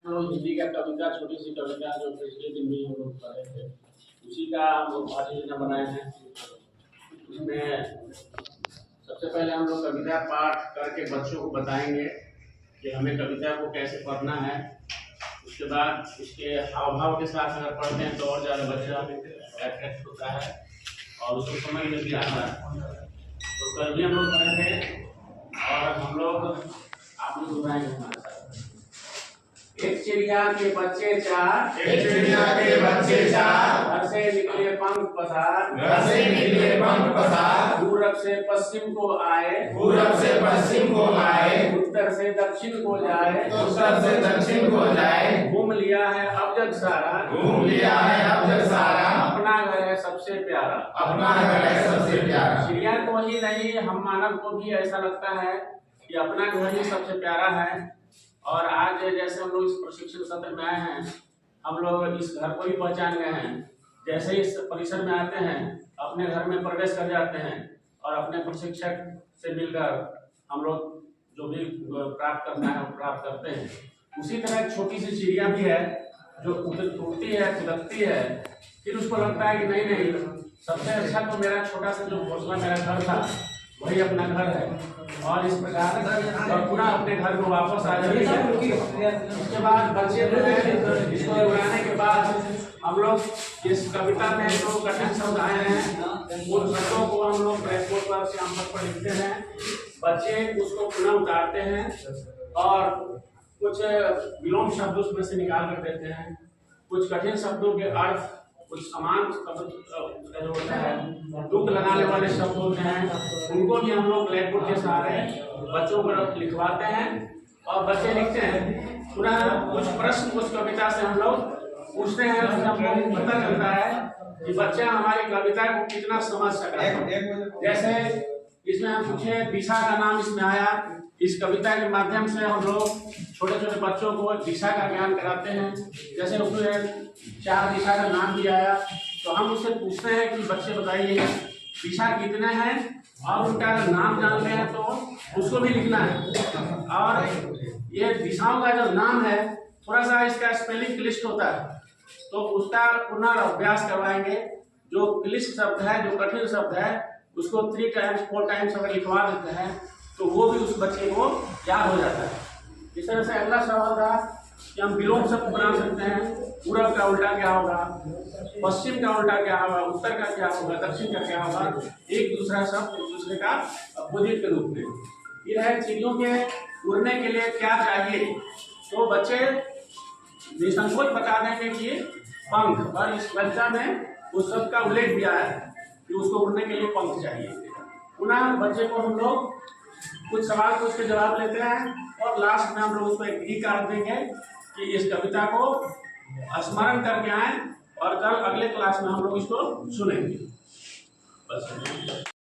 हम लोग हिंदी का कविता, छोटी सी कविता जो पिछले दिन भी हम लोग पढ़े थे, उसी का हम लोग आज योजना बनाए हैं। उसमें सबसे पहले हम लोग कविता पाठ करके बच्चों को बताएंगे कि हमें कविता को कैसे पढ़ना है। उसके बाद इसके हाव भाव के साथ अगर पढ़ते हैं तो और ज़्यादा बच्चा अट्रैक्ट होता है और उसको समझ में भी आता है। तो कल भी हम लोग पढ़े थे और हम लोग आप लोग सुनाएंगे हमारे साथ। एक चिड़िया के बच्चे चार, एक चिड़िया के बच्चे चार, घर से निकले पंख पसार, घर से निकले पंख पसार, पूरब से पश्चिम को आए, पूरब से पश्चिम को आए, उत्तर से दक्षिण को जाए, उत्तर से दक्षिण को जाए, घूम लिया है अब जग सारा, घूम लिया है अब जग सारा, अपना घर है सबसे प्यारा, अपना घर है सबसे प्यारा। चिड़िया को ही नहीं, हम मानव को भी ऐसा लगता है कि अपना घर ही सबसे प्यारा है। और आज जैसे हम लोग इस प्रशिक्षण सत्र में आए हैं, हम लोग इस घर को भी पहचान गए हैं। जैसे इस परिसर में आते हैं, अपने घर में प्रवेश कर जाते हैं और अपने प्रशिक्षक से मिलकर हम लोग जो भी प्राप्त करना है वो प्राप्त करते हैं। उसी तरह एक छोटी सी चिड़िया भी है जो उड़ती है, खुदकती है, फिर उसको लगता है कि नहीं, सबसे अच्छा तो मेरा छोटा सा जो घोंसला मेरा घर था वही अपना घर है। और इस प्रकार पूरा अपने घर को वापस आ जाती है। उसके बाद बच्चे जो है इसको उड़ाने के बाद हम लोग इस कविता में जो कठिन शब्द आए हैं उन शब्दों को हम लोग ब्लैक बोर्ड पर श्याम पट्ट पर लिखते हैं। बच्चे उसको पुनः उतारते हैं और कुछ विलोम शब्द उसमें से निकाल कर देते हैं। कुछ कठिन शब्दों के अर्थ कुछ समान जो होता है, दुख लगाने वाले शब्द होते हैं, उनको भी हम लोग ब्लैक बोर्ड के सहारे बच्चों को लिखवाते हैं और बच्चे लिखते हैं। पुनः कुछ प्रश्न उस कविता से हम लोग पूछते हैं, उससे हमको पता चलता है कि बच्चा हमारी कविता को कितना समझ सका है। जैसे इसमें हम पूछे दिशा का नाम इसमें आया। इस कविता के माध्यम से हम लोग छोटे छोटे बच्चों को दिशा का ज्ञान कराते हैं। जैसे उसमें 4 दिशा का नाम भी आया तो हम उससे पूछते हैं कि बच्चे बताइए दिशा कितने हैं और उनका नाम जानते हैं तो उसको भी लिखना है। और ये दिशाओं का जो नाम है थोड़ा सा इसका स्पेलिंग क्लिष्ट होता है तो उसका पुनर्अभ्यास करवाएंगे। जो क्लिष्ट शब्द है, जो कठिन शब्द है, उसको 3 टाइम्स 4 टाइम्स अगर लिखवा देते हैं तो वो भी उस बच्चे को याद हो जाता है। इस तरह से अगला सवाल था कि हम विलोम शब्द बना सकते हैं। पूरब का उल्टा क्या होगा, पश्चिम का उल्टा क्या होगा, उत्तर का क्या होगा, दक्षिण का क्या होगा, एक दूसरा शब्द एक दूसरे का अपोजिट के रूप में। फिर है चिड़ियों के उड़ने के लिए क्या चाहिए, तो बच्चे निसंकोच बता देंगे कि पंख, और इस कविता में उस शब्द का उल्लेख दिया है कि उसको उड़ने के लिए पंख चाहिए। पुनः बच्चे को हम लोग कुछ सवाल पूछ के जवाब लेते हैं और लास्ट में हम लोग उसको एक ई कार्ड देंगे कि इस कविता को स्मरण करके आए और कल अगले क्लास में हम लोग इसको सुनेंगे। बस।